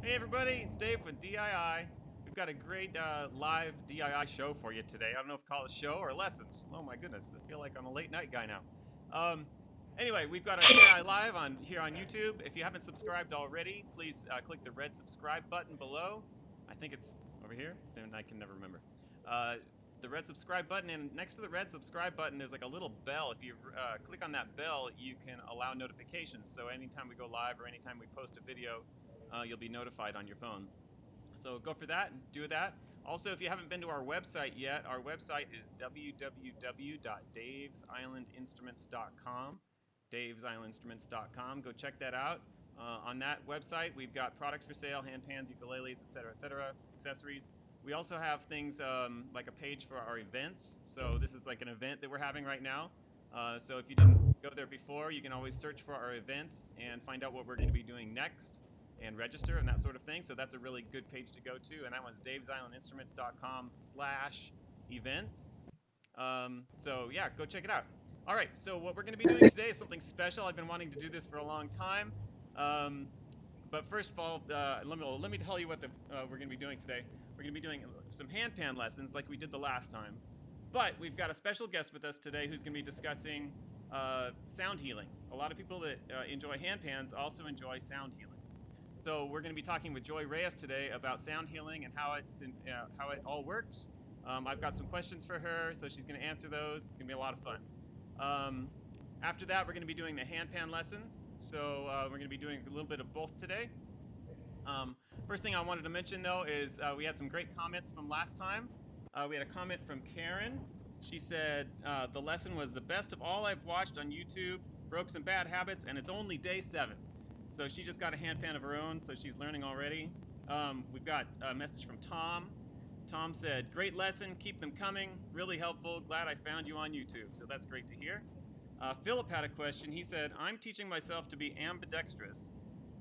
Hey everybody, it's Dave with DII. We've got a great live DII show for you today. I don't know if to call it a show or lessons. Oh my goodness, I feel like I'm a late night guy now. Um, anyway, we've got our DII live here on YouTube. If you haven't subscribed already, please click the red subscribe button below. I think it's over here, and I can never remember. Uh, the red subscribe button, and next to the red subscribe button, there's like a little bell. If you click on that bell, you can allow notifications. So anytime we go live or anytime we post a video, you'll be notified on your phone. So go for that and do that. Also, if you haven't been to our website yet, our website is www.davesislandinstruments.com. davesislandinstruments.com. Go check that out. On that website, we've got products for sale, handpans, ukuleles, etc., accessories. We also have things like a page for our events. So this is like an event that we're having right now. So if you didn't go there before, you can always search for our events and find out what we're going to be doing next and register and that sort of thing. So that's a really good page to go to, and that one's davesislandinstruments.com/events. So yeah, go check it out. All right, so what we're going to be doing today is something special. I've been wanting to do this for a long time. But first of all, let me tell you what we're going to be doing today. We're going to be doing some handpan lessons like we did the last time. But we've got a special guest with us today who's going to be discussing sound healing. A lot of people that enjoy handpans also enjoy sound healing. So we're going to be talking with Joy Reyes today about sound healing and how it all works. I've got some questions for her, so she's going to answer those. It's going to be a lot of fun. After that, we're going to be doing the handpan lesson. So we're going to be doing a little bit of both today. First thing I wanted to mention, though, is we had some great comments from last time. We had a comment from Karen. She said, the lesson was the best of all I've watched on YouTube, broke some bad habits, and it's only day 7. So she just got a handpan of her own, so she's learning already. We've got a message from Tom. Tom said, great lesson, keep them coming, really helpful, glad I found you on YouTube. So that's great to hear. Philip had a question. He said, I'm teaching myself to be ambidextrous,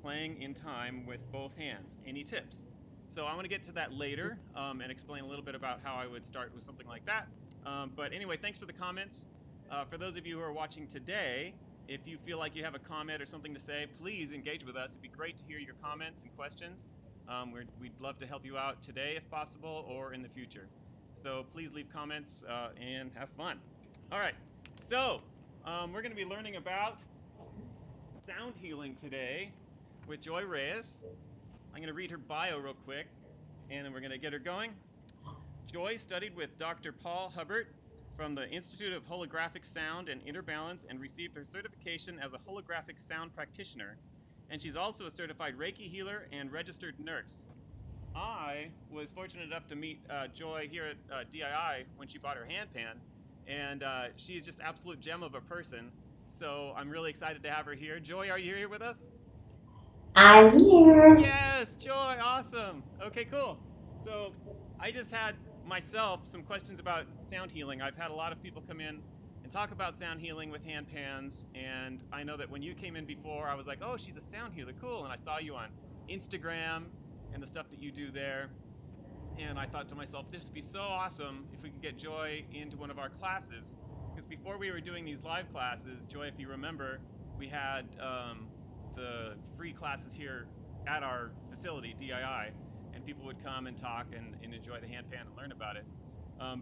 playing in time with both hands. Any tips? So I want to get to that later and explain a little bit about how I would start with something like that. But anyway, thanks for the comments. For those of you who are watching today, if you feel like you have a comment or something to say, please engage with us. It'd be great to hear your comments and questions. We'd love to help you out today if possible or in the future. So please leave comments and have fun. All right, so we're going to be learning about sound healing today with Joy Reyes. I'm going to read her bio real quick, and then we're going to get her going. Joy studied with Dr. Paul Hubbert from the Institute of Holographic Sound and Inner Balance and received her certification as a holographic sound practitioner. And she's also a certified Reiki healer and registered nurse. I was fortunate enough to meet Joy here at DII when she bought her handpan, and she's just absolute gem of a person. So I'm really excited to have her here. Joy, are you here with us? I'm here. Yes, Joy, awesome. Okay, cool. So I just had myself some questions about sound healing. I've had a lot of people come in and talk about sound healing with handpans, and I know that when you came in before, I was like, oh, she's a sound healer, cool. And I saw you on Instagram and the stuff that you do there, and I thought to myself, this would be so awesome if we could get Joy into one of our classes, because before we were doing these live classes, Joy, if you remember, we had the free classes here at our facility, DII, and people would come and talk and enjoy the handpan and learn about it.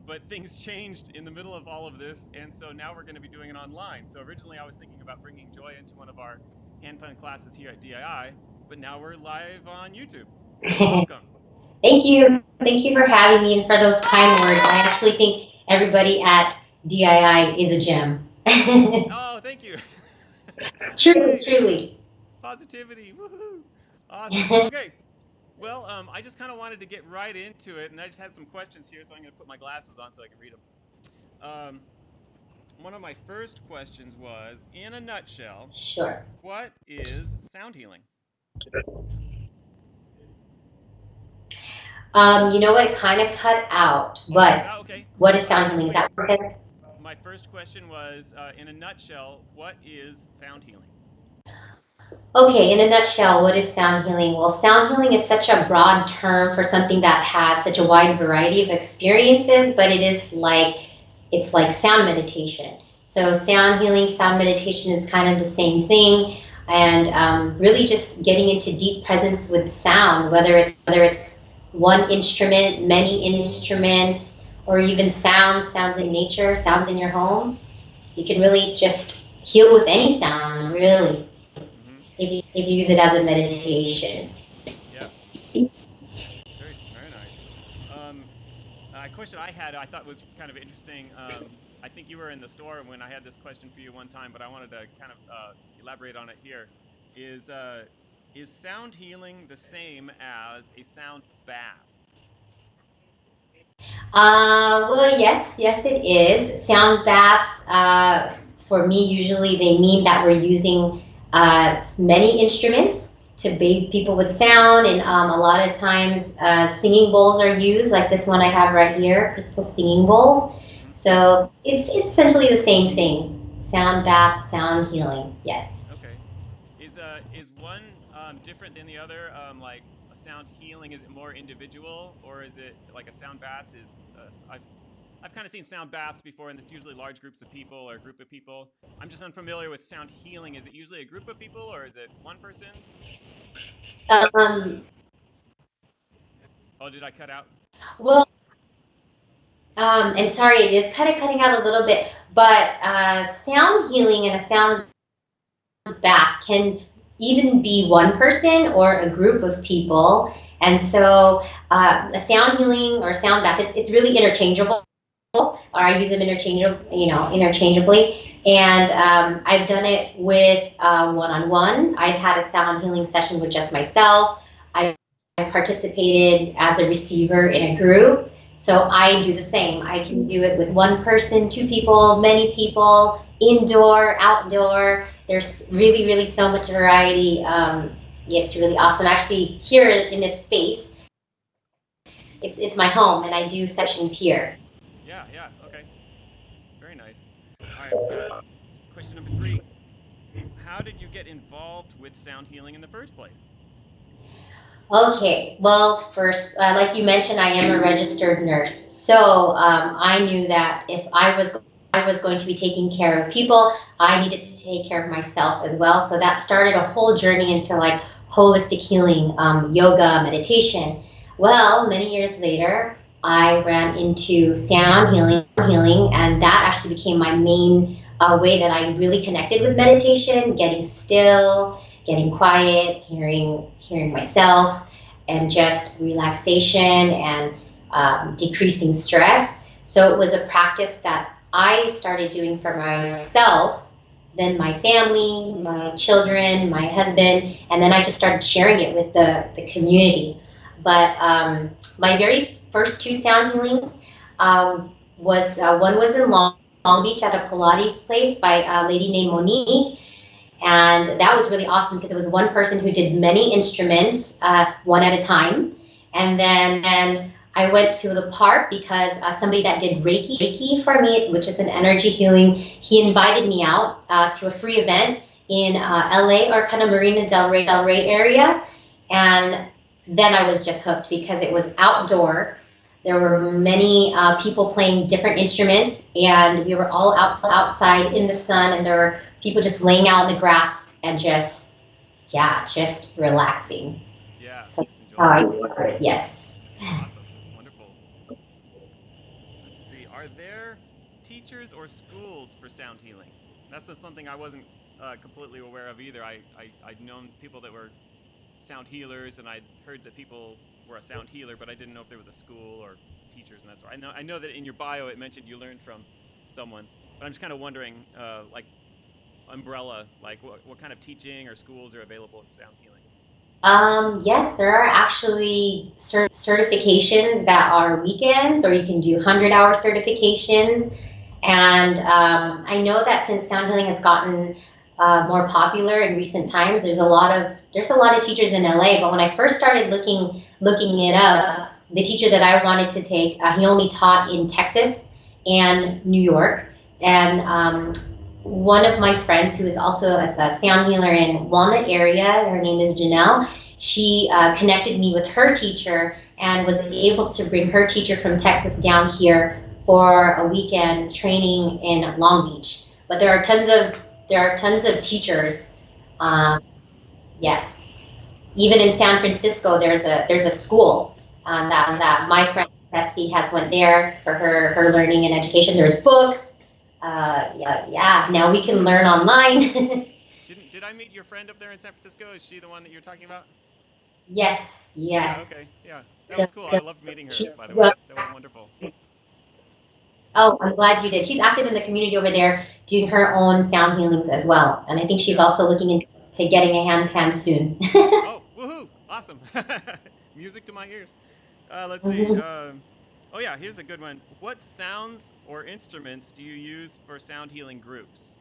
But things changed in the middle of all of this, and so now we're going to be doing it online. So originally I was thinking about bringing Joy into one of our handpan classes here at DII, but now we're live on YouTube. So welcome. Thank you. Thank you for having me and for those kind words. I actually think everybody at DII is a gem. Oh, thank you. Truly, truly. Positivity. Woohoo. Awesome. Okay. Well, I just kind of wanted to get right into it, and I just had some questions here, so I'm going to put my glasses on so I can read them. One of my first questions was, in a nutshell, Sure. what is sound healing? You know what? It kind of cut out, but Okay. what is sound healing? Is that okay? My first question was, in a nutshell, what is sound healing? Okay, in a nutshell, what is sound healing? Well, sound healing is such a broad term for something that has such a wide variety of experiences, but it's like sound meditation. So sound healing, sound meditation is kind of the same thing. and really just getting into deep presence with sound, whether it's one instrument, many instruments, or even sounds in nature, sounds in your home. You can really just heal with any sound, really, Mm-hmm. if you use it as a meditation. Yeah. Very, very nice. Um, a question I had, I thought was kind of interesting. I think you were in the store when I had this question for you one time, but I wanted to kind of elaborate on it here. Is uh, is sound healing the same as a sound bath? Well, yes, it is. Sound baths, for me, usually they mean that we're using many instruments to bathe people with sound, and a lot of times singing bowls are used, like this one I have right here, crystal singing bowls. Mm-hmm. So it's essentially the same thing. Sound bath, sound healing. Yes. Okay. Is one different than the other? Like a sound healing, is it more individual, or is it like a sound bath? I've kind of seen sound baths before, and it's usually large groups of people or a group of people. I'm just unfamiliar with sound healing. Is it usually a group of people, or is it one person? Um, Oh, did I cut out? well, and sorry, it is kind of cutting out a little bit, but sound healing and a sound bath can even be one person or a group of people. And so a sound healing or sound bath, it's really interchangeable, or I use them interchangeably. And I've done it with one-on-one. I've had a sound healing session with just myself. I participated as a receiver in a group. So I do the same. I can do it with one person, two people, many people, indoor, outdoor. There's really, really so much variety. It's really awesome. Actually, here in this space, it's my home, and I do sessions here. Yeah, yeah. Okay, very nice. All right. Question number three: how did you get involved with sound healing in the first place? Okay, well, first, like you mentioned, I am a registered nurse. So I knew that if I was going to be taking care of people, I needed to take care of myself as well. So that started a whole journey into like holistic healing, yoga, meditation. Well, many years later, I ran into sound healing, and that actually became my main way that I really connected with meditation, getting still, getting quiet, hearing myself, and just relaxation and decreasing stress. So it was a practice that I started doing for myself, then my family, my children, my husband, and then I just started sharing it with the community. But my very first two sound healings was one was in Long Beach at a Pilates place by a lady named Monique, and that was really awesome because it was one person who did many instruments, one at a time. And then I went to the park because somebody that did Reiki for me, which is an energy healing, he invited me out to a free event in LA, or kind of Marina Del Rey area. And then I was just hooked because it was outdoor. There were many people playing different instruments, and we were all outside in the sun, and there were people just laying out in the grass and just, yeah, just relaxing. Yeah, So just how enjoying. I started, yes. Awesome. That's wonderful. Let's see. Are there teachers or schools for sound healing? That's just something I wasn't completely aware of either. I'd known people that were sound healers, and I'd heard that people were a sound healer, but I didn't know if there was a school or teachers and that sort. I know that in your bio it mentioned you learned from someone, but I'm just kind of wondering, like umbrella, like what kind of teaching or schools are available for sound healing? Yes, there are actually certifications that are weekends, or you can do 100-hour certifications. And I know that since sound healing has gotten more popular in recent times, there's a lot of teachers in LA. But when I first started looking it up, the teacher that I wanted to take, he only taught in Texas and New York. And one of my friends who is also a sound healer in Walnut area, her name is Janelle. She connected me with her teacher and was able to bring her teacher from Texas down here for a weekend training in Long Beach. But there are tons of teachers Um, yes. Even in San Francisco, there's a school Okay. that my friend Bessie has went there for her learning and education. There's books. Yeah. Now we can learn online. Did I meet your friend up there in San Francisco? Is she the one that you're talking about? Yes, Yeah, yes. okay. Yeah. That So, was cool. I so loved meeting her, she, by the way. well, That was wonderful. oh, I'm glad you did. She's active in the community over there, doing her own sound healings as well. And I think she's Yeah. also looking into getting a handpan soon. Oh, woohoo! Awesome. Music to my ears. Let's see. Mhm. Oh yeah, here's a good one. What sounds or instruments do you use for sound healing groups?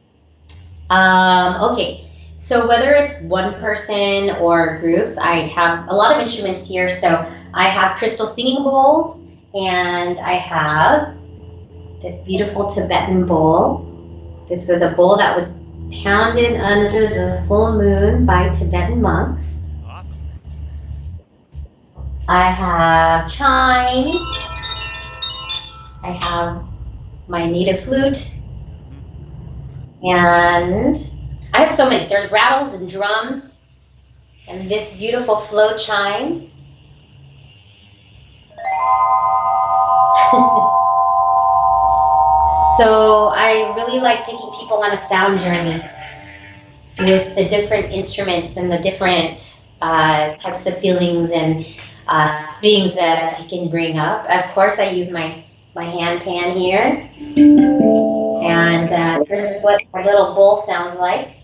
Okay, so whether it's one person or groups, I have a lot of instruments here. So I have crystal singing bowls, and I have this beautiful Tibetan bowl. This was a bowl that was pounded under the full moon by Tibetan monks. Awesome. I have chimes. I have my native flute, Hmm. and I have so many. There's rattles and drums, and this beautiful flow chime. So I really like taking people on a sound journey with the different instruments and the different types of feelings and things that they can bring up. Of course, I use my hand pan here, Oh, and fantastic. here's what my little bowl sounds like.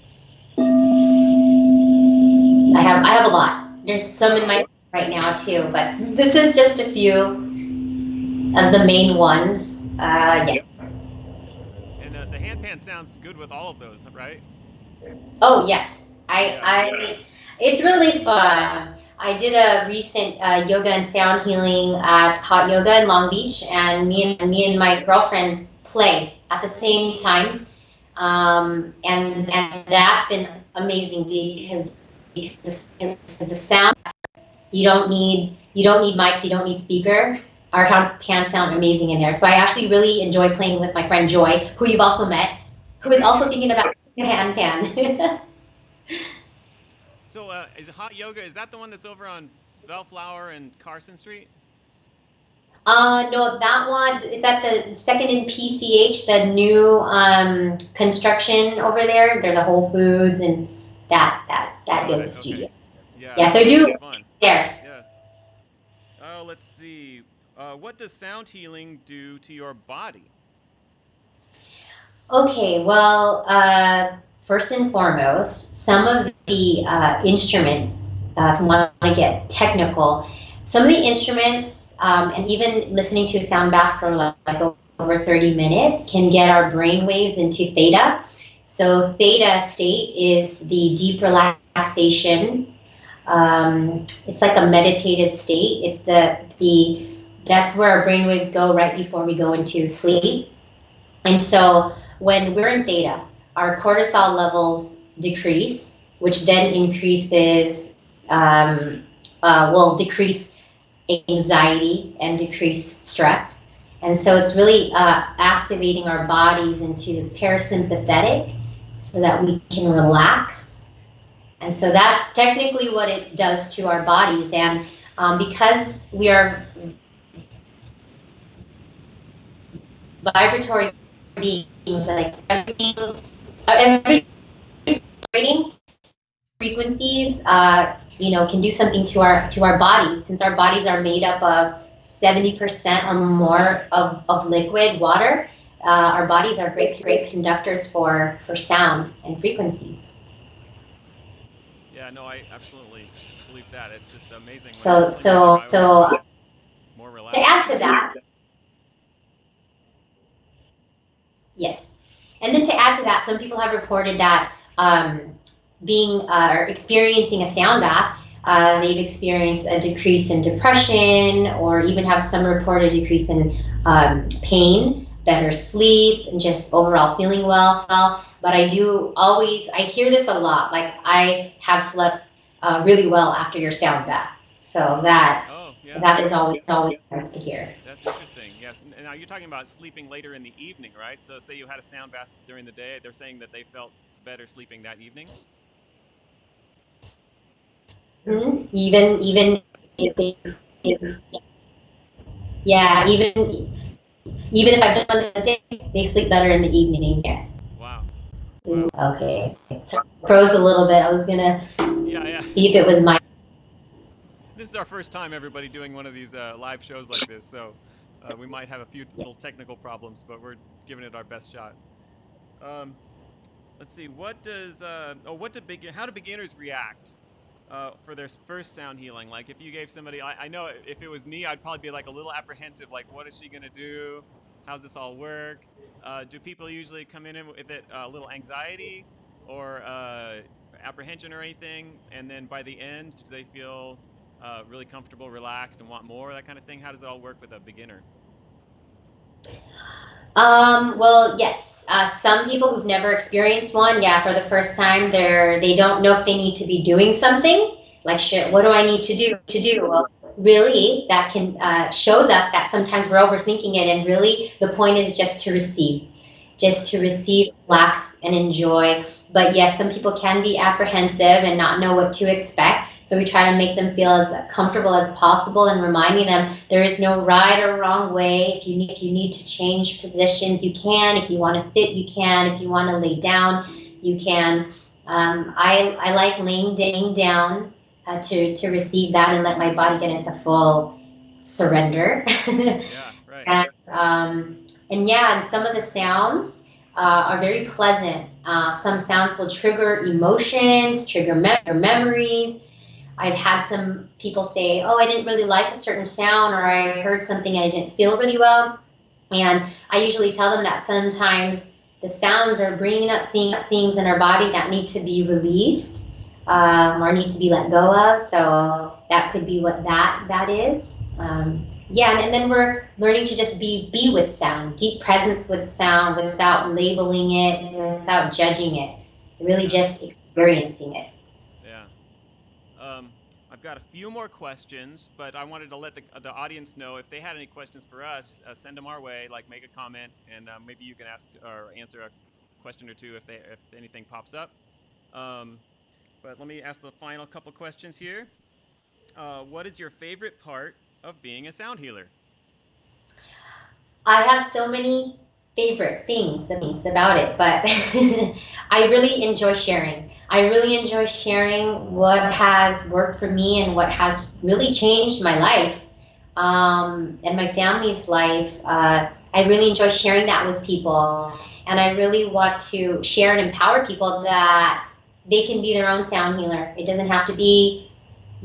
I have a lot. There's some in Wow. my right now too, but this is just a few of the main ones. Yeah. Yeah. And the handpan sounds good with all of those, right? Oh yes, Yeah. it's really fun. I did a recent yoga and sound healing at Hot Yoga in Long Beach, and Uh-huh. me and my girlfriend play at the same time, and that's been amazing because the sound you don't need mics, you don't need speaker. Our pan sound amazing in there. So I actually really enjoy playing with my friend Joy, who you've also met, who is Okay, also yeah. thinking about hand pan. So, is hot yoga, is that the one that's over on Bellflower and Carson Street? No, that one, it's at the second in PCH, the new construction over there. There's a Whole Foods and that Got yoga it. studio. Okay. Yeah, Yeah, that so sounds do like fun. there. Yeah. Oh, let's see. What does sound healing do to your body? Okay, well, first and foremost, some of the instruments, if you want to get technical, some of the instruments, and even listening to a sound bath for like over 30 minutes can get our brain waves into theta. So theta state is the deep relaxation. It's like a meditative state. It's that's where our brain waves go right before we go into sleep. And so when we're in theta, our cortisol levels decrease, which then increases, will decrease anxiety and decrease stress. And so it's really activating our bodies into the parasympathetic so that we can relax. And so that's technically what it does to our bodies. And because we are vibratory beings, like everything vibrating frequencies, can do something to our bodies. Since our bodies are made up of 70% or more of liquid water, our bodies are great conductors for sound and frequencies. Yeah, no, I absolutely believe that. It's just amazing when So like I said, so I always so feel more to relaxed. add to that, yes. And then to add to that, some people have reported that being or experiencing a sound bath, they've experienced a decrease in depression, or even have some reported decrease in pain, better sleep, and just overall feeling well. But I hear this a lot. Like, I have slept really well after your sound bath. So Oh, yeah. that is always nice to hear. That's interesting. Yes. And now you're talking about sleeping later in the evening, right? So say you had a sound bath during the day, they're saying that they felt better sleeping that evening? Even if they, yeah, even if I've done the day, they sleep better in the evening. Yes. Wow. Wow. Okay. So pros a little bit. I was gonna Yeah, yeah. see if it was my. This is our first time, everybody, doing one of these live shows like this, so we might have a few little technical problems, but we're giving it our best shot. Um, let's see. What does how do beginners react for their first sound healing? Like, if you gave somebody, I know if it was me, I'd probably be like a little apprehensive. Like, what is she gonna do? How's this all work? Do people usually come in with it a little anxiety or apprehension or anything, and then by the end, do they feel really comfortable, relaxed, and want more? That kind of thing. How does it all work with a beginner? Well, yes. Some people who've never experienced one, yeah, for the first time, they don't know if they need to be doing something. Like, shit, what do I need to do to do? Well, really, that can shows us that sometimes we're overthinking it, and really, the point is just to receive, relax, and enjoy. But yes, some people can be apprehensive and not know what to expect. So we try to make them feel as comfortable as possible and reminding them there is no right or wrong way. If you need to change positions, you can. If you want to sit, you can. If you want to lay down, you can. I like laying down to receive that and let my body get into full surrender. Yeah, right. And yeah, and some of the sounds are very pleasant. Some sounds will trigger emotions, trigger memories. I've had some people say, "Oh, I didn't really like a certain sound, or I heard something and I didn't feel really well." And I usually tell them that sometimes the sounds are bringing up things in our body that need to be released or need to be let go of. So that could be what that is. Yeah, and then we're learning to just be with sound, deep presence with sound, without labeling it, without judging it, really Yeah, just experiencing it. yeah. Um, I've got a few more questions, but I wanted to let the audience know if they had any questions for us, send them our way. Like, make a comment, and maybe you can ask or answer a question or two if anything pops up. Um, but let me ask the final couple questions here. What is your favorite part of being a sound healer? I have so many favorite things about it, but I really enjoy sharing. I really enjoy sharing what has worked for me and what has really changed my life and my family's life. I really enjoy sharing that with people, and I really want to share and empower people that they can be their own sound healer. It doesn't have to be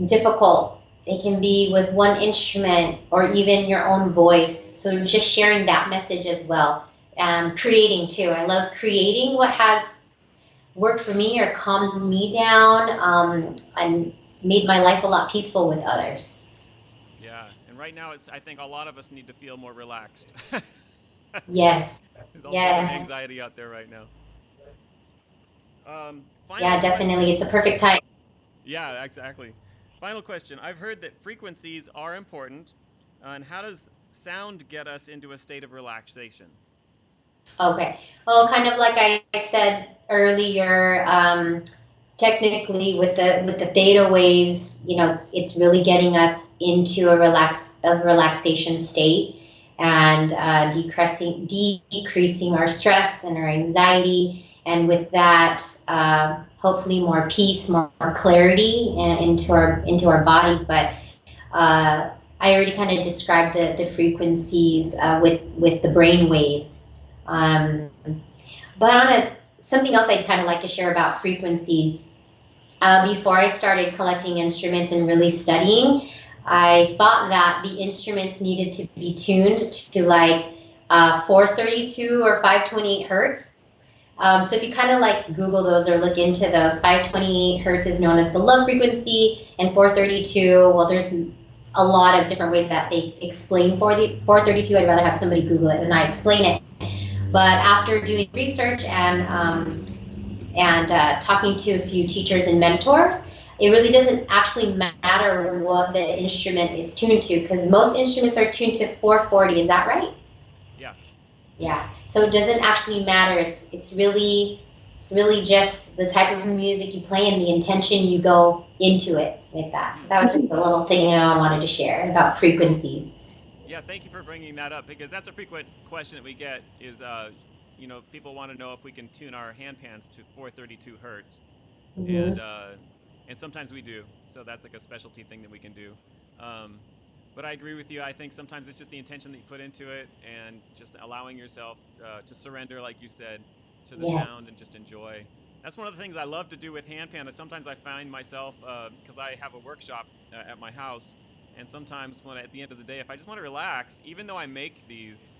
difficult. It can be with one instrument or even your own voice. So just sharing that message as well. Creating too. I love creating what has worked for me or calmed me down and made my life a lot peaceful with others. Yeah, and right now I think a lot of us need to feel more relaxed. Yes. There's all sorts of Yes. anxiety out there right now. Final Yeah, definitely. question. It's a perfect time. Yeah, exactly. Final question. I've heard that frequencies are important, and how does sound get us into a state of relaxation? Okay. Well, kind of like I said earlier, technically with the theta waves, it's really getting us into a relaxation state and decreasing our stress and our anxiety, and with that, hopefully more peace, more clarity into our bodies. But I already kind of described the frequencies with the brain waves. Um, but something else I'd kind of like to share about frequencies. Before I started collecting instruments and really studying, I thought that the instruments needed to be tuned to like 432 or 528 hertz. So if you kind of like Google those or look into those, 528 hertz is known as the love frequency, and 432, well, there's a lot of different ways that they explain for the 432. I'd rather have somebody Google it than I explain it. But after doing research and talking to a few teachers and mentors, it really doesn't actually matter what the instrument is tuned to, because most instruments are tuned to 440. Is that right? Yeah. Yeah. So it doesn't actually matter. It's really It's really just the type of music you play and the intention you go into it with that. So that was just a little thing I wanted to share about Cool. frequencies. Yeah, thank you for bringing that up because that's a frequent question that we get is, people want to know if we can tune our handpans to 432 hertz, and Mm-hmm. uh, and sometimes we do. So that's like a specialty thing that we can do. Um, but I agree with you. I think sometimes it's just the intention that you put into it and just allowing yourself to surrender, like you said, to the Yeah. sound and just enjoy. That's one of the things I love to do with handpan. Is sometimes I find myself because I have a workshop at my house, and sometimes when at the end of the day, if I just want to relax, even though I make these,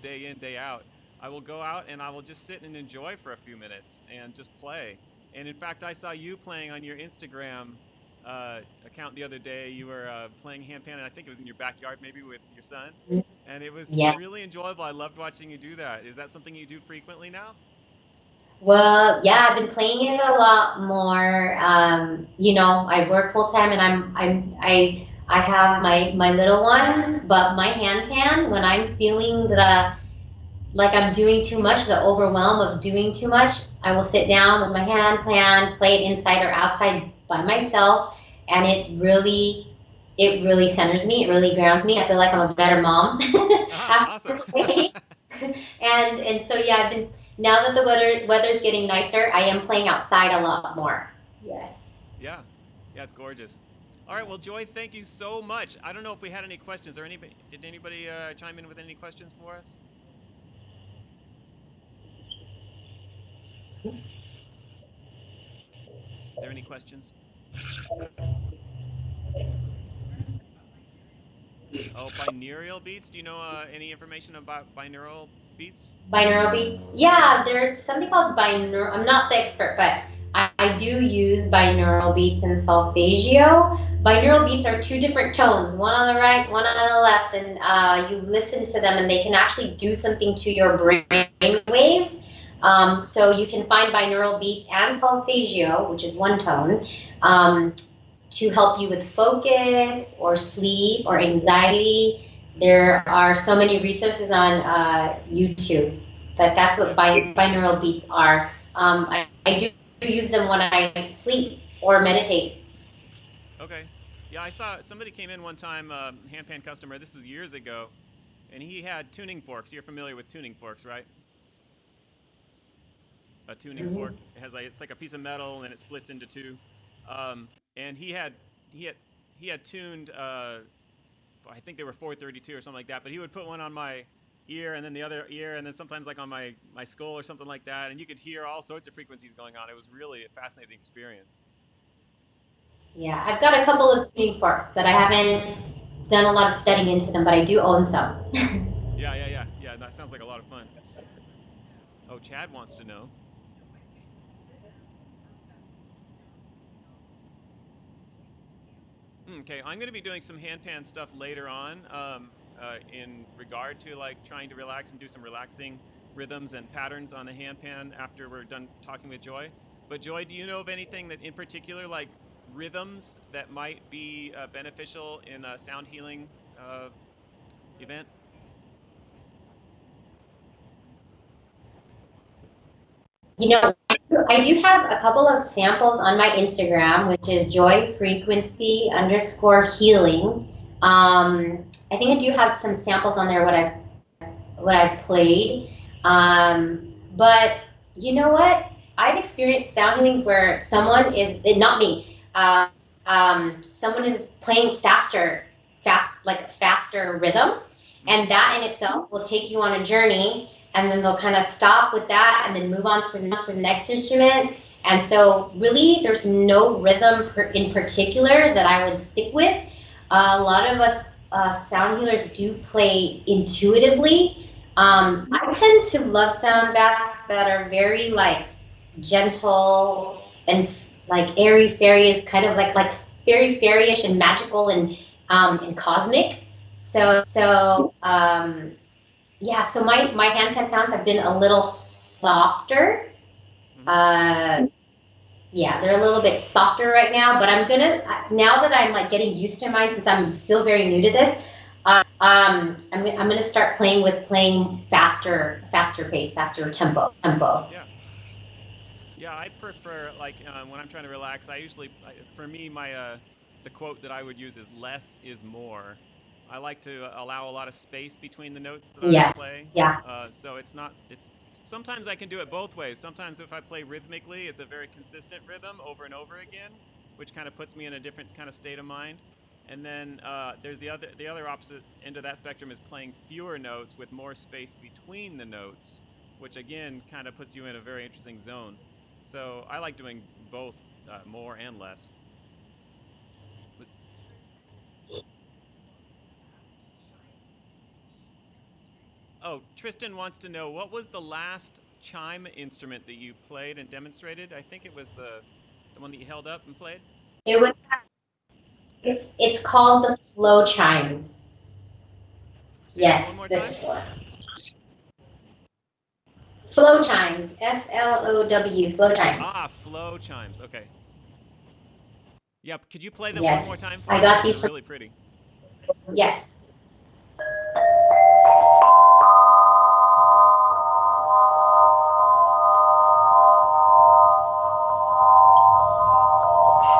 day in day out, I will go out and I will just sit and enjoy for a few minutes and just play. And in fact, I saw you playing on your Instagram account the other day. You were playing handpan, and I think it was in your backyard, maybe with your son. And it was Yeah. really enjoyable. I loved watching you do that. Is that something you do frequently now? Well, yeah, I've been playing it a lot more. I work full time, and I have my little ones, but my handpan, when I'm feeling the like I'm doing too much, the overwhelm of doing too much, I will sit down with my handpan, play it inside or outside by myself, and it really centers me. It really grounds me. I feel like I'm a better mom Ah, awesome. after playing. And so yeah, I've been now that the weather's getting nicer, I am playing outside a lot more. Yes. Yeah. Yeah, it's gorgeous. All right, well, Joy, thank you so much. I don't know if we had any questions or anybody did anybody chime in with any questions for us? Is there any questions? Oh, binaural beats. Do you know any information about binaural beats? Binaural beats. Yeah, there's something called binaural. I'm not the expert, but I do use binaural beats and solfeggio. Binaural beats are two different tones, one on the right, one on the left, and you listen to them, and they can actually do something to your brain waves. So you can find binaural beats and solfeggio, which is one tone, um, to help you with focus or sleep or anxiety. There are so many resources on YouTube, but that's what Yeah. binaural beats are. I do use them when I sleep or meditate. Okay. Yeah, I saw somebody came in one time, handpan customer. This was years ago, and he had tuning forks. You're familiar with tuning forks, right? A tuning fork Mhm. has like it's like a piece of metal and it splits into two. And he had he had tuned. I think they were 432 or something like that. But he would put one on my ear and then the other ear and then sometimes like on my skull or something like that, and you could hear all sorts of frequencies going on. It was really a fascinating experience. Yeah, I've got a couple of tuning forks, but I haven't done a lot of studying into them, but I do own some. Yeah. That sounds like a lot of fun. Oh, Chad wants to know. Okay, I'm going to be doing some handpan stuff later on, in regard to like trying to relax and do some relaxing rhythms and patterns on the handpan after we're done talking with Joy. But Joy, do you know of anything that in particular, like rhythms that might be beneficial in a sound healing event? I do have a couple of samples on my Instagram, which is joy frequency underscore healing. I think I do have some samples on there what I've played. But you know what? I've experienced sound healings where someone is not me. Someone is playing faster rhythm, Mm, and that in itself will take you on a journey. And then they'll kind of stop with that, and then move on to the next instrument. And so, really, there's no rhythm in particular that I would stick with. A lot of us sound healers do play intuitively. mm, I tend to love sound baths that are very like gentle and like airy fairy is kind of like fairy fairyish and magical and cosmic. mm, So yeah, so my handpan sounds have been a little softer. mm. Uh, yeah, they're a little bit softer right now, but now that I'm like getting used to mine since I'm still very new to this, I'm gonna start playing faster pace, faster tempo. Yeah. Yeah, I prefer like when I'm trying to relax. For me, the quote that I would use is "less is more." I like to allow a lot of space between the notes that I Yes. play. Yeah. So it's not. It's sometimes I can do it both ways. Sometimes if I play rhythmically, it's a very consistent rhythm over and over again, which kind of puts me in a different kind of state of mind. And then there's the other opposite end of that spectrum is playing fewer notes with more space between the notes, which again kind of puts you in a very interesting zone. So I like doing both, more and less. Oh, Tristan wants to know what was the last chime instrument that you played and demonstrated? I think it was the one that you held up and played. It was. It's called the flow chimes. Say that Yes, one more time. this one. Flow chimes. FLOW. Flow chimes. Ah, flow chimes. Okay. Yep. Could you play them one more Yes, time for I us got because they're these from. really pretty? Yes.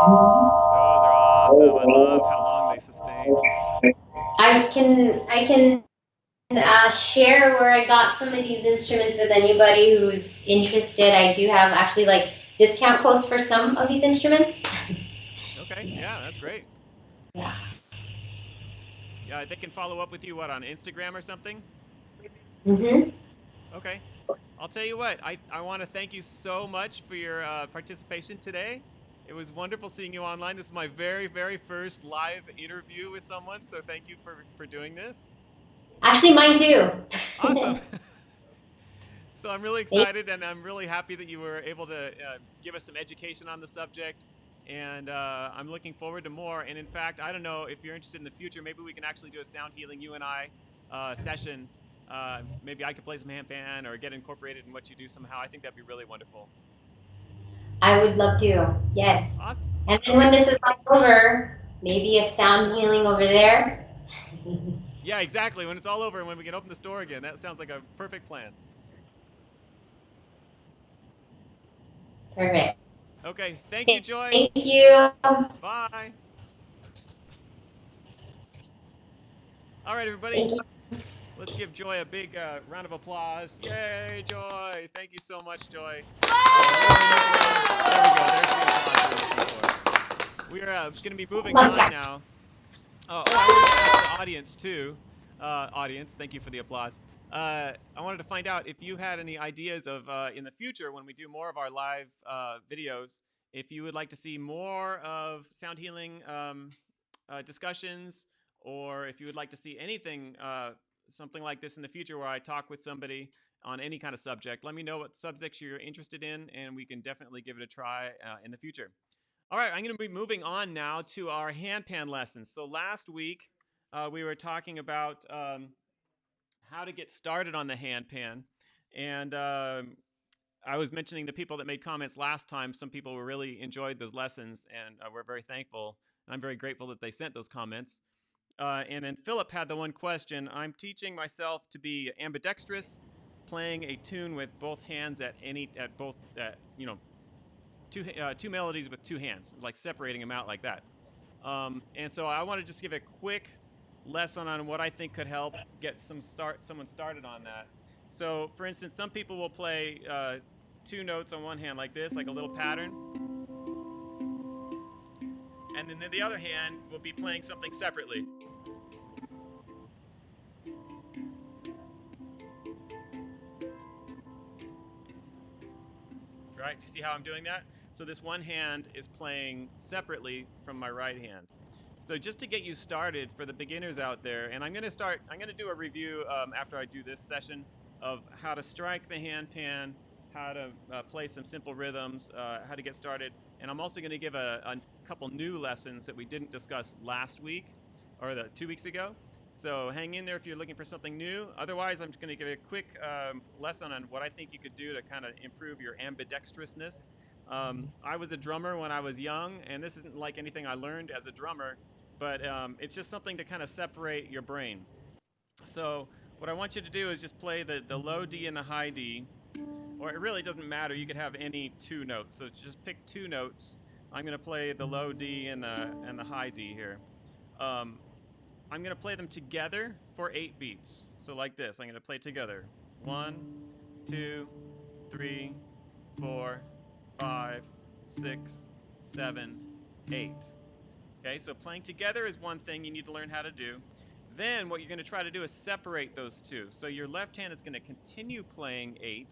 Those are awesome. I love how long they sustain. I can share where I got some of these instruments with anybody who's interested. I do have actually like discount codes for some of these instruments. Okay. Yeah, that's great. Yeah. Yeah, they can follow up with you what on Instagram or something. Hmm. Okay. I'll tell you what, I want to thank you so much for your participation today. It was wonderful seeing you online. This is my very, very first live interview with someone, so thank you for doing this. Actually, mine too. Awesome. So I'm really Thank- excited and I'm really happy that you were able to give us some education on the subject. And I'm looking forward to more. And in fact, I don't know if you're interested in the future, maybe we can actually do a sound healing, you and I, session. Maybe I could play some handpan or get incorporated in what you do somehow. I think that'd be really wonderful. I would love to. Yes. Awesome. And then when Okay. this is all over, maybe a sound healing over there. Yeah, exactly. When it's all over and when we can open the store again, that sounds like a perfect plan. Perfect. Okay. Thank you, Joy. Thank you. Bye. All right, everybody. Thank you. Let's give Joy a big round of applause. Yay, Joy! Thank you so much, Joy. Really moving. There we go. There's the applause we were looking for. We are going to be moving on now. I wanted to ask the audience too. Audience, thank you for the applause. I wanted to find out if you had any ideas of in the future when we do more of our live videos, if you would like to see more of sound healing discussions, or if you would like to see anything, something like this in the future where I talk with somebody on any kind of subject. Let me know what subjects you're interested in, and we can definitely give it a try in the future. All right, I'm going to be moving on now to our handpan lessons. So last week, we were talking about how to get started on the handpan, and I was mentioning the people that made comments last time. Some people really enjoyed those lessons, and we're very thankful. And I'm very grateful that they sent those comments. And then Philip had the one question. I'm teaching myself to be ambidextrous, playing a tune with both hands at both two melodies with two hands, like separating them out like that. And so I want to just give a quick lesson on what I think could help get someone started on that. So, for instance, some people will play two notes on one hand like this, like a little pattern, and then the other hand will be playing something separately. Right? Do you see how I'm doing that? So this one hand is playing separately from my right hand. So just to get you started for the beginners out there, and I'm going to do a review after I do this session of how to strike the handpan, how to play some simple rhythms, how to get started. And I'm also going to give a couple new lessons that we didn't discuss last week or 2 weeks ago. So hang in there if you're looking for something new. Otherwise, I'm just going to give a quick lesson on what I think you could do to kind of improve your ambidextrousness. I was a drummer when I was young, and this isn't like anything I learned as a drummer, but it's just something to kind of separate your brain. So what I want you to do is just play the low D and the high D or it really doesn't matter. You could have any two notes. So just pick two notes. I'm going to play the low D and the high D here. I'm going to play them together for 8 beats. So like this, I'm going to play together. 1, 2, 3, 4, 5, 6, 7, 8. Okay, so playing together is one thing you need to learn how to do. Then what you're going to try to do is separate those two. So your left hand is going to continue playing 8.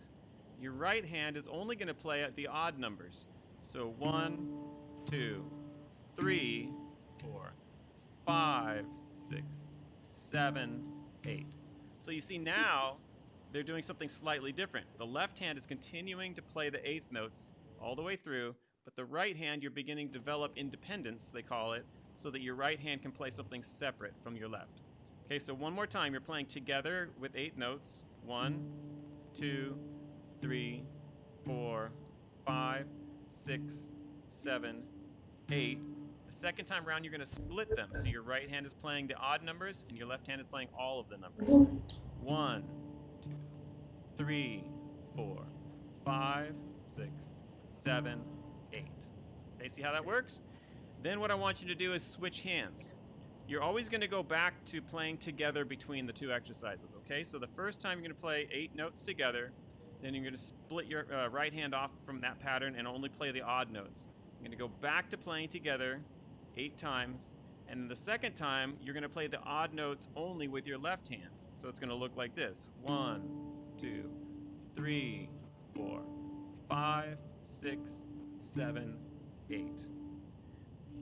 Your right hand is only going to play at the odd numbers. So 1, 2, 3, 4, 5, 6, 7, 8. So you see now they're doing something slightly different. The left hand is continuing to play the eighth notes all the way through, but the right hand you're beginning to develop independence, they call it, so that your right hand can play something separate from your left. Okay, so one more time, you're playing together with 8 notes. 1, 2, 3, 4, 5, 6, 7, 8. The second time around, you're going to split them. So your right hand is playing the odd numbers, and your left hand is playing all of the numbers. 1, 2, 3, 4, 5, 6, 7, 8. Okay, see how that works? Then what I want you to do is switch hands. You're always going to go back to playing together between the two exercises, okay? So the first time you're going to play 8 notes together, then you're going to split your right hand off from that pattern and only play the odd notes. You're going to go back to playing together 8 times, and then the second time, you're going to play the odd notes only with your left hand. So it's going to look like this. 1, 2, 3, 4, 5, 6, 7, 8.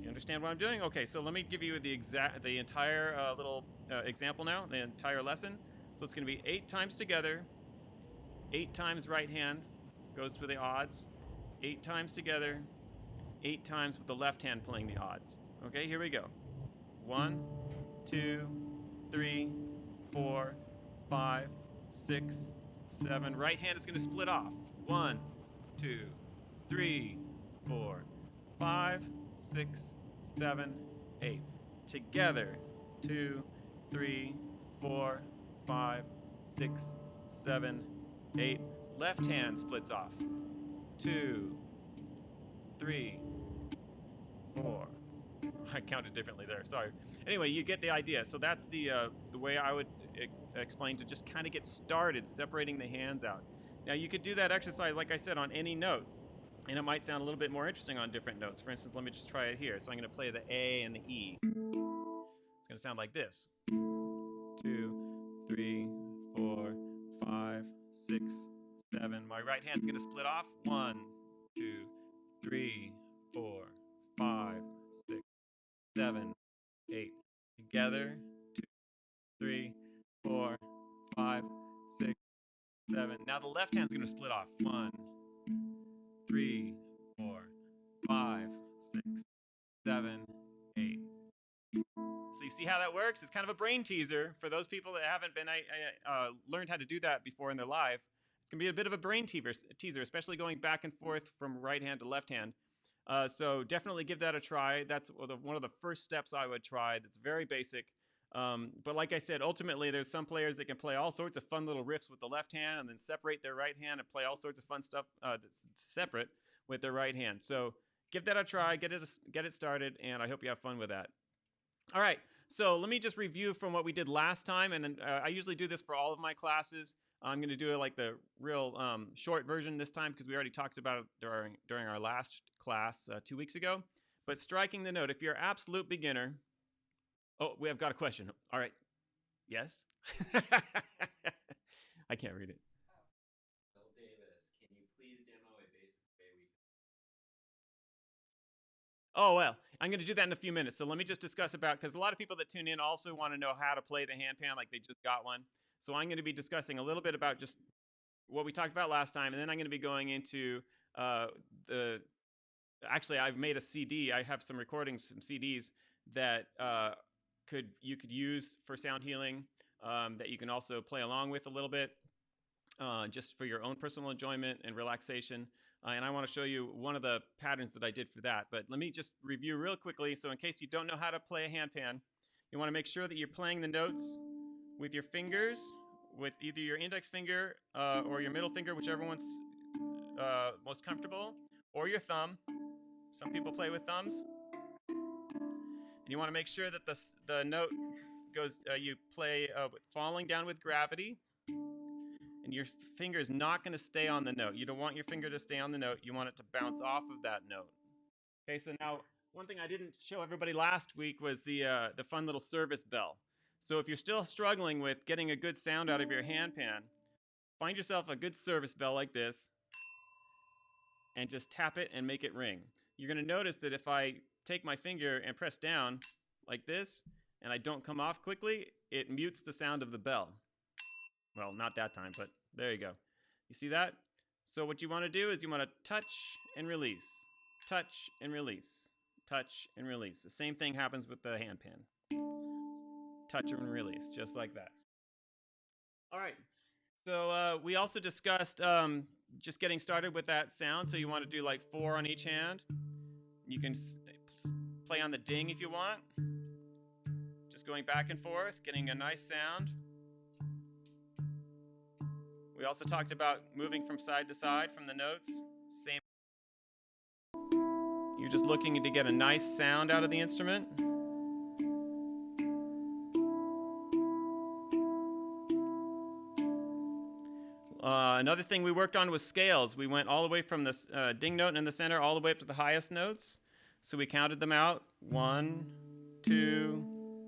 You understand what I'm doing? Okay, so let me give you the entire little example now, the entire lesson. So it's going to be 8 times together, 8 times right hand goes for the odds, 8 times together, 8 times with the left hand playing the odds. Okay, here we go. 1, 2, 3, 4, 5, 6, 7. Right hand is going to split off. 1, 2, 3, 4, 5, 6, 7, 8. Together. 2, 3, 4, 5, 6, 7, 8. Left hand splits off. 2, 3, 4. I counted differently there. Sorry. Anyway, you get the idea. So that's the way I would explain to just kind of get started separating the hands out. Now you could do that exercise, like I said, on any note, and it might sound a little bit more interesting on different notes. For instance, let me just try it here. So I'm going to play the A and the E. It's going to sound like this. 2, 3, 4, 5, 6, 7. My right hand's going to split off. 1, 2, 3, 4, 5, 6, 7, 8. Together. 2, 3, 4, 5, 6, 7. Now the left hand's going to split off. 1, 3, 4, 5, 6, 7, 8. So you see how that works? It's kind of a brain teaser for those people that haven't been learned how to do that before in their life. It's going to be a bit of a brain teaser, especially going back and forth from right hand to left hand. So definitely give that a try. That's one of the first steps I would try. That's very basic. But like I said, ultimately, there's some players that can play all sorts of fun little riffs with the left hand and then separate their right hand and play all sorts of fun stuff that's separate with their right hand. So give that a try, get it started, and I hope you have fun with that. All right, so let me just review from what we did last time, and I usually do this for all of my classes. I'm going to do it like the real short version this time because we already talked about it during our last class 2 weeks ago. But striking the note, if you're an absolute beginner, oh, we have got a question. All right, yes? I can't read it. Bill Davis, can you please demo a basic way we can... Oh, well, I'm going to do that in a few minutes. So let me just discuss about, because a lot of people that tune in also want to know how to play the handpan like they just got one. So I'm going to be discussing a little bit about just what we talked about last time, and then I'm going to be going into actually, I've made a CD. I have some recordings, some CDs that you could use for sound healing that you can also play along with a little bit just for your own personal enjoyment and relaxation. And I want to show you one of the patterns that I did for that. But let me just review real quickly. So in case you don't know how to play a handpan, you want to make sure that you're playing the notes with your fingers, with either your index finger or your middle finger, whichever one's most comfortable, or your thumb. Some people play with thumbs. And you want to make sure that the note goes, you play falling down with gravity, and your finger is not going to stay on the note. You don't want your finger to stay on the note. You want it to bounce off of that note. Okay, so now one thing I didn't show everybody last week was the fun little service bell. So if you're still struggling with getting a good sound out of your handpan, find yourself a good service bell like this, and just tap it and make it ring. You're going to notice that if I take my finger and press down like this, and I don't come off quickly, it mutes the sound of the bell. Well, not that time, but there you go. You see that? So what you want to do is you want to touch and release, touch and release, touch and release. The same thing happens with the handpan. Touch and release, just like that. All right. So we also discussed just getting started with that sound. So you want to do like 4 on each hand. You can play on the ding if you want. Just going back and forth, getting a nice sound. We also talked about moving from side to side from the notes. Same. You're just looking to get a nice sound out of the instrument. Another thing we worked on was scales. We went all the way from the ding note in the center all the way up to the highest notes. So we counted them out. 1, 2,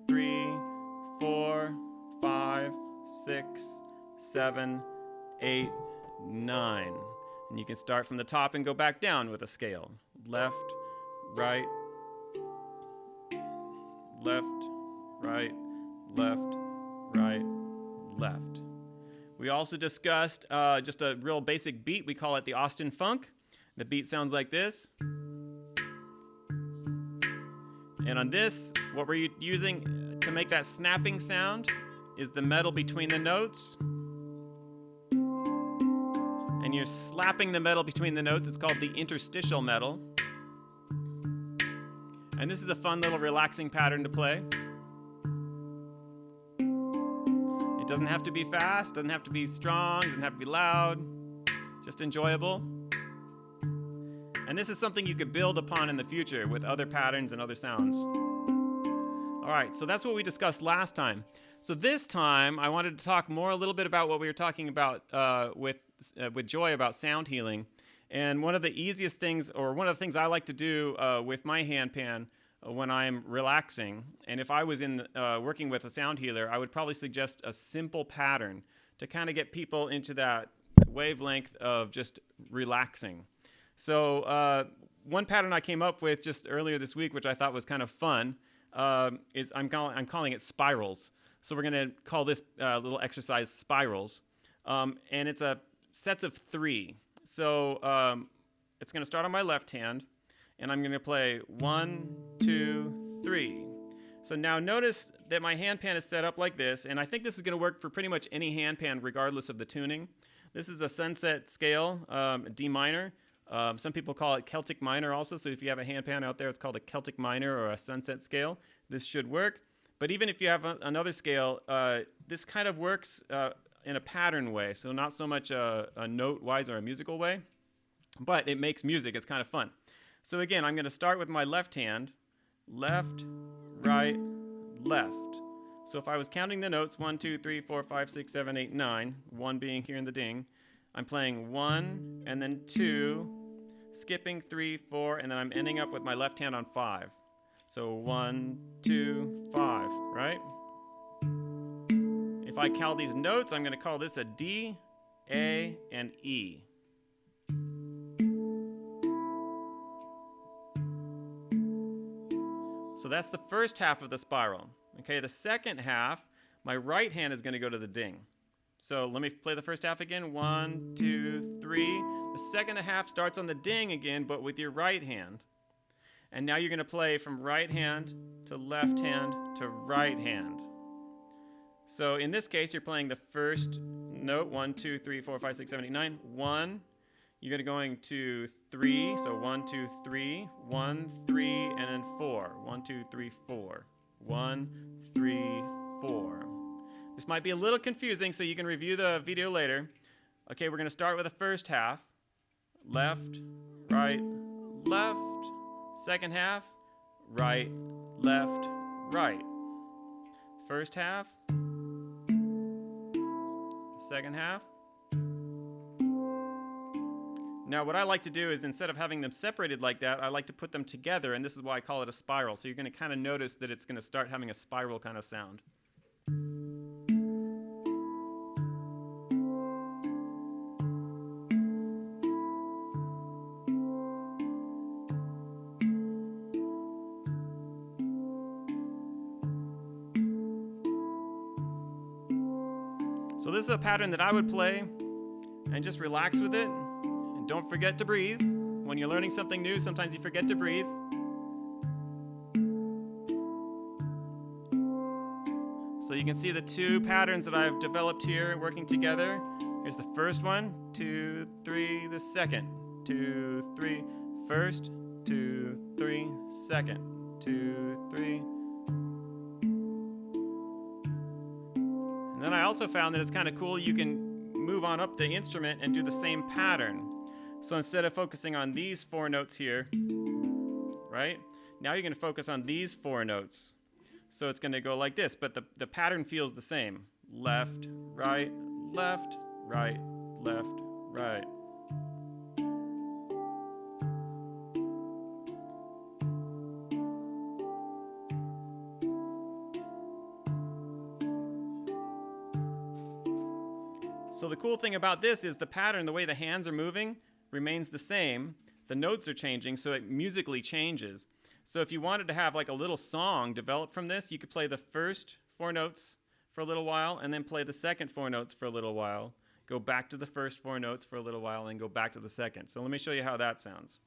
3, 4, 5, 6, 7, 8, 9. And you can start from the top and go back down with a scale. Left, right, left, right, left, right, left. We also discussed just a real basic beat. We call it the Austin Funk. The beat sounds like this. And on this, what we're using to make that snapping sound is the metal between the notes. And you're slapping the metal between the notes. It's called the interstitial metal. And this is a fun little relaxing pattern to play. It doesn't have to be fast, doesn't have to be strong, doesn't have to be loud, just enjoyable. And this is something you could build upon in the future with other patterns and other sounds. All right, so that's what we discussed last time. So this time, I wanted to talk more a little bit about what we were talking about with Joy about sound healing. And one of the easiest things, or one of the things I like to do with my handpan when I'm relaxing, and if I was working with a sound healer, I would probably suggest a simple pattern to kind of get people into that wavelength of just relaxing. So one pattern I came up with just earlier this week, which I thought was kind of fun, is I'm calling it spirals. So we're going to call this little exercise spirals. And it's a sets of 3. So it's going to start on my left hand, and I'm going to play 1, 2, 3. So now notice that my handpan is set up like this, and I think this is going to work for pretty much any handpan regardless of the tuning. This is a sunset scale, D minor. Some people call it Celtic minor also, so if you have a handpan out there, it's called a Celtic minor or a sunset scale. This should work. But even if you have another scale, this kind of works in a pattern way, so not so much a note-wise or a musical way, but it makes music. It's kind of fun. So again, I'm going to start with my left hand, left, right, left. So if I was counting the notes, 1, 2, 3, 4, 5, 6, 7, 8, 9, 1 being here in the ding, I'm playing 1 and then 2, skipping 3, 4, and then I'm ending up with my left hand on 5. So 1, 2, 5, right? If I count these notes, I'm going to call this a D, A, and E. So that's the first half of the spiral. Okay, the second half, my right hand is going to go to the ding. So let me play the first half again. 1, 2, 3. The second half starts on the ding again, but with your right hand. And now you're going to play from right hand to left hand to right hand. So in this case, you're playing the first note, 1, 2, 3, 4, 5, 6, 7, 8, 9. 1. You're going to going to 3. So 1, 2, 3. 1, 3, and then 4. 1, 2, 3, 4. 1, 3, 4. This might be a little confusing, so you can review the video later. Okay, we're going to start with the first half. left, right, left. Second half, right, left, right. First half, second half. Now what I like to do is instead of having them separated like that, I like to put them together, and this is why I call it a spiral. So you're going to kind of notice that it's going to start having a spiral kind of sound. So this is a pattern that I would play and just relax with it. And don't forget to breathe. When you're learning something new, sometimes you forget to breathe. So you can see the two patterns that I've developed here working together. Here's the first one, 2, 3, the second, 2, 3, first, 2, 3, second, 2, 3. And then I also found that it's kind of cool, you can move on up the instrument and do the same pattern. So instead of focusing on these 4 notes here, right? Now you're going to focus on these 4 notes. So it's going to go like this, but the pattern feels the same. Left, right, left, right, left, right. So the cool thing about this is the pattern, the way the hands are moving, remains the same. The notes are changing, so it musically changes. So if you wanted to have like a little song develop from this, you could play the first 4 notes for a little while, and then play the second 4 notes for a little while. Go back to the first 4 notes for a little while, and then go back to the second. So let me show you how that sounds.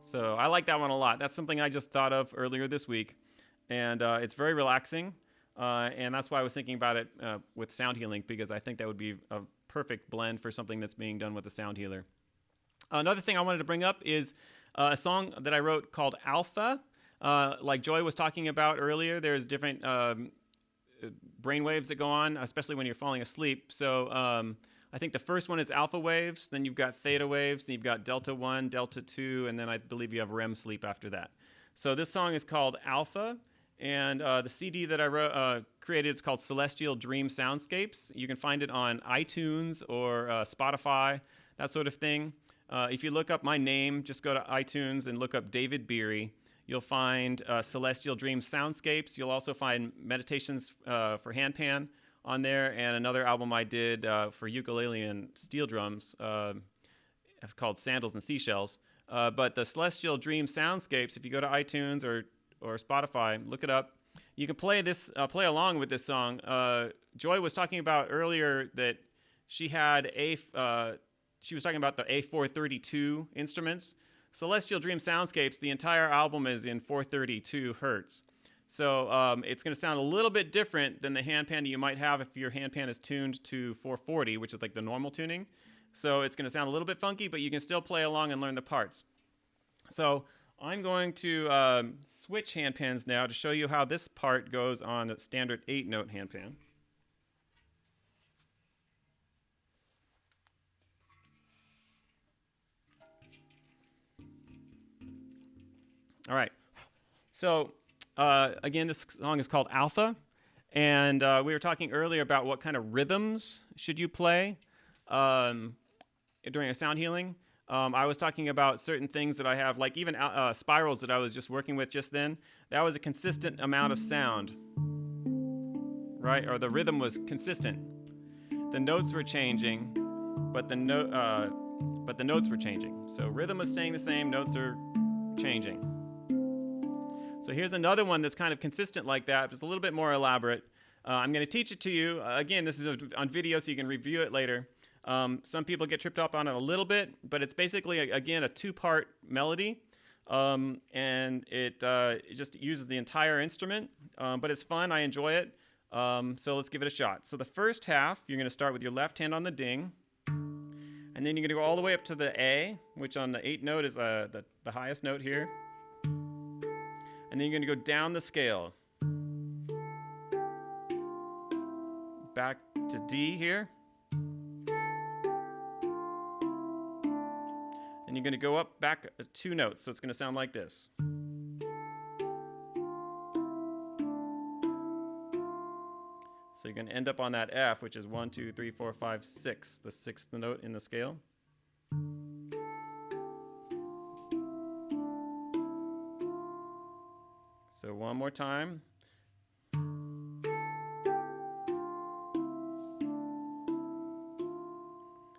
So I like that one a lot. That's something I just thought of earlier this week. And it's very relaxing. And that's why I was thinking about it with sound healing, because I think that would be a perfect blend for something that's being done with a sound healer. Another thing I wanted to bring up is a song that I wrote called Alpha. Like Joy was talking about earlier, there's different brain waves that go on, especially when you're falling asleep. So I think the first one is alpha waves, then you've got theta waves, then you've got delta 1, delta 2, and then I believe you have REM sleep after that. So this song is called Alpha, and the CD that I created is called Celestial Dream Soundscapes. You can find it on iTunes or Spotify, that sort of thing. If you look up my name, just go to iTunes and look up David Beery. You'll find Celestial Dream Soundscapes. You'll also find meditations for Handpan on there, and another album I did for ukulele and steel drums. It's called Sandals and Seashells. But the Celestial Dream Soundscapes, if you go to iTunes or Spotify, look it up. You can play play along with this song. Joy was talking about earlier that she had she was talking about the A432 instruments. Celestial Dream Soundscapes, the entire album is in 432 hertz. So it's going to sound a little bit different than the handpan that you might have if your handpan is tuned to 440, which is like the normal tuning. So it's going to sound a little bit funky, but you can still play along and learn the parts. So I'm going to switch handpans now to show you how this part goes on a standard 8-note handpan. All right. So again, this song is called Alpha, and we were talking earlier about what kind of rhythms should you play during a sound healing. I was talking about certain things that I have, like even spirals that I was just working with just then. That was a consistent amount of sound, right? Or the rhythm was consistent. The notes were changing, but the notes were changing. So rhythm was staying the same, notes are changing. So here's another one that's kind of consistent like that. It's a little bit more elaborate. I'm going to teach it to you. Again, this is on video, so you can review it later. Some people get tripped up on it a little bit, but it's basically, again, a two-part melody. And it just uses the entire instrument, but it's fun. I enjoy it. So let's give it a shot. So the first half, you're going to start with your left hand on the ding, and then you're going to go all the way up to the A, which on the 8th note is the highest note here. And then you're going to go down the scale, back to D here. And you're going to go up back 2 notes, so it's going to sound like this. So you're going to end up on that F, which is 1, 2, 3, 4, 5, 6, the 6th note in the scale. So one more time.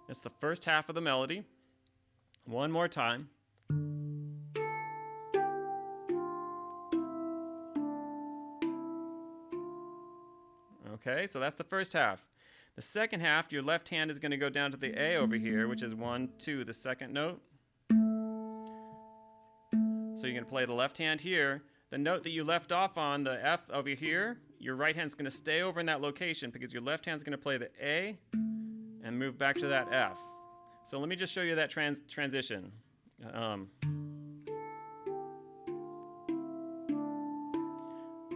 That's the first half of the melody. One more time. Okay, so that's the first half. The second half, your left hand is going to go down to the A over here, which is 1, 2, the second note. So you're going to play the left hand here. The note that you left off on, the F over here, your right hand's going to stay over in that location because your left hand's going to play the A and move back to that F. So let me just show you that transition.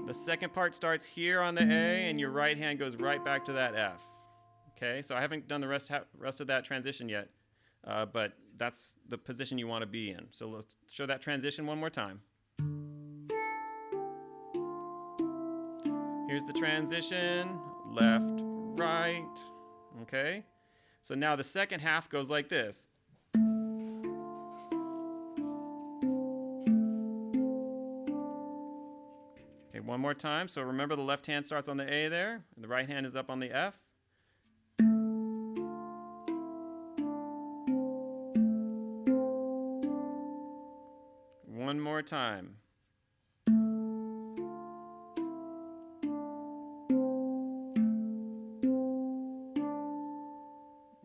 The second part starts here on the A, and your right hand goes right back to that F. Okay, so I haven't done the rest of that transition yet, but that's the position you want to be in. So let's show that transition one more time. Here's the transition, left, right. Okay, so now the second half goes like this. Okay, one more time. So remember the left hand starts on the A there, and the right hand is up on the F. One more time.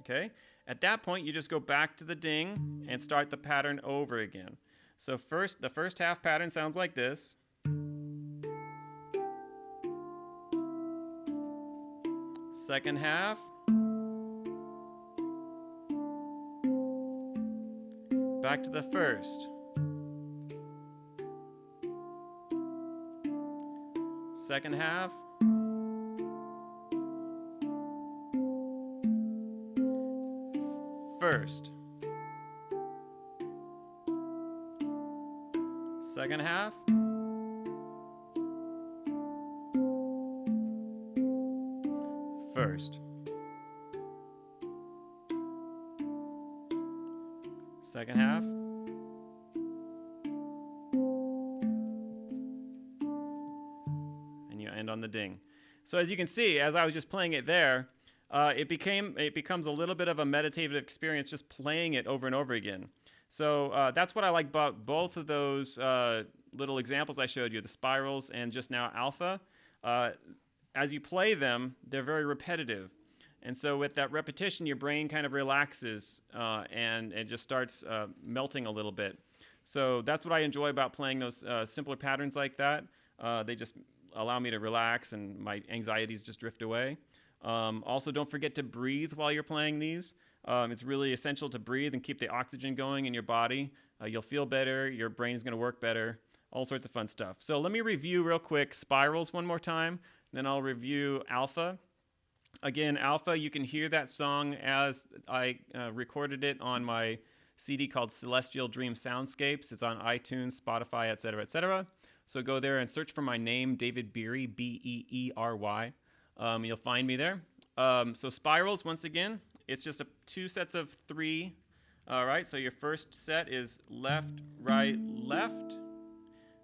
Okay, at that point you just go back to the ding and start the pattern over again. So the first half pattern sounds like this. Second half. Back to the first. Second half. First. Second half. First. Second half. And you end on the ding. So as you can see, as I was just playing it there, it becomes a little bit of a meditative experience just playing it over and over again. So that's what I like about both of those little examples I showed you, the spirals and just now alpha. As you play them, they're very repetitive. And so with that repetition, your brain kind of relaxes and it just starts melting a little bit. So that's what I enjoy about playing those simpler patterns like that. They just allow me to relax and my anxieties just drift away. Also, don't forget to breathe while you're playing these. It's really essential to breathe and keep the oxygen going in your body. You'll feel better, your brain is going to work better, all sorts of fun stuff. So let me review real quick spirals one more time, then I'll review alpha. Again, alpha, you can hear that song as I recorded it on my CD called Celestial Dream Soundscapes. It's on iTunes, Spotify, etc., etc. So go there and search for my name, David Beery, Beery. You'll find me there. So spirals, once again, it's just 2 sets of 3. All right, so your first set is left, right, left.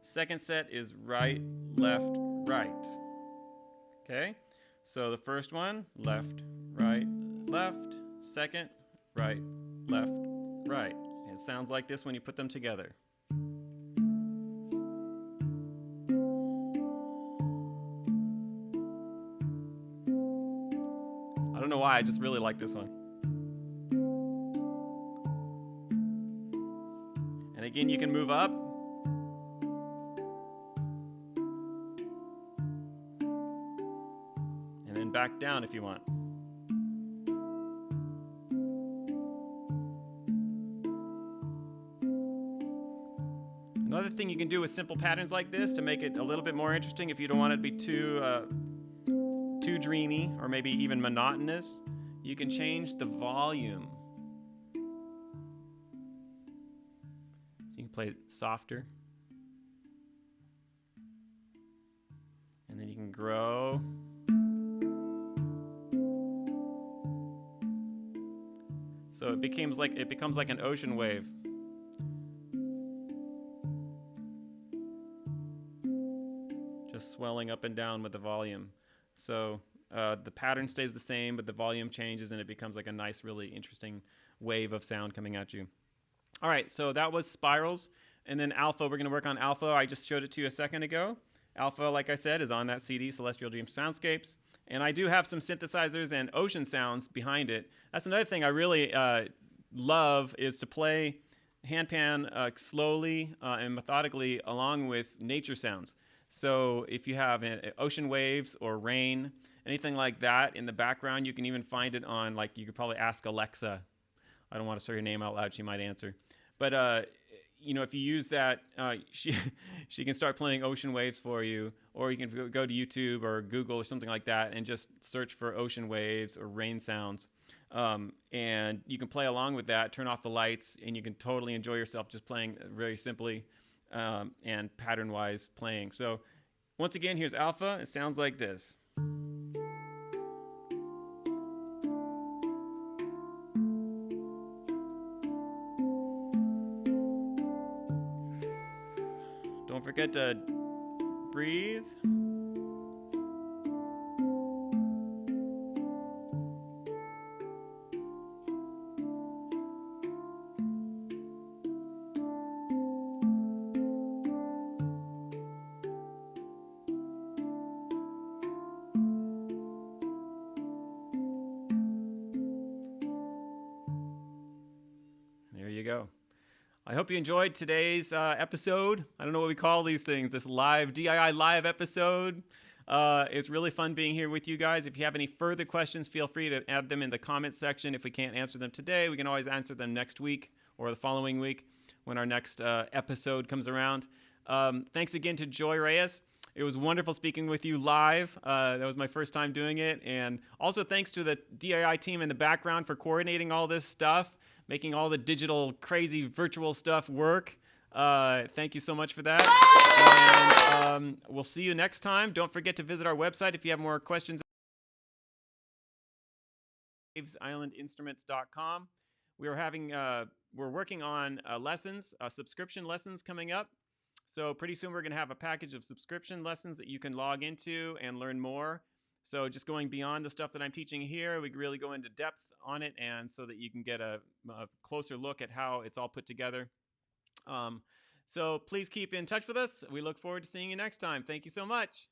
Second set is right, left, right. Okay, so the first one, left, right, left. Second, right, left, right. It sounds like this when you put them together. I don't know why, I just really like this one. again, you can move up. And then back down if you want. Another thing you can do with simple patterns like this to make it a little bit more interesting, if you don't want it to be too dreamy or maybe even monotonous, you can change the volume. So you can play it softer. And then you can grow. So it becomes like an ocean wave. Just swelling up and down with the volume. So the pattern stays the same, but the volume changes and it becomes like a nice, really interesting wave of sound coming at you. All right, so that was spirals. And then alpha, we're going to work on alpha. I just showed it to you a second ago. Alpha, like I said, is on that CD, Celestial Dreams Soundscapes. And I do have some synthesizers and ocean sounds behind it. That's another thing I really love, is to play handpan slowly and methodically along with nature sounds. So if you have ocean waves or rain, anything like that in the background, you can even find it on, like, you could probably ask Alexa. I don't want to say her name out loud, she might answer. But you know, if you use that, she can start playing ocean waves for you, or you can go to YouTube or Google or something like that and just search for ocean waves or rain sounds. And you can play along with that, turn off the lights, and you can totally enjoy yourself just playing very simply and pattern-wise playing. So once again, here's alpha. It sounds like this. Don't forget to breathe. There you go. I hope you enjoyed today's episode. I don't know what we call these things, this live DII live episode. It's really fun being here with you guys. If you have any further questions, feel free to add them in the comments section. If we can't answer them today, we can always answer them next week or the following week when our next episode comes around. Thanks again to Joy Reyes. It was wonderful speaking with you live. That was my first time doing it. And also thanks to the DII team in the background for coordinating all this stuff, making all the digital, crazy, virtual stuff work. Thank you so much for that. And we'll see you next time. Don't forget to visit our website if you have more questions. islandinstruments.com. We're working on lessons, subscription lessons coming up. So pretty soon we're going to have a package of subscription lessons that you can log into and learn more. So just going beyond the stuff that I'm teaching here, we can really go into depth on it, and so that you can get a closer look at how it's all put together. So please keep in touch with us. We look forward to seeing you next time. Thank you so much.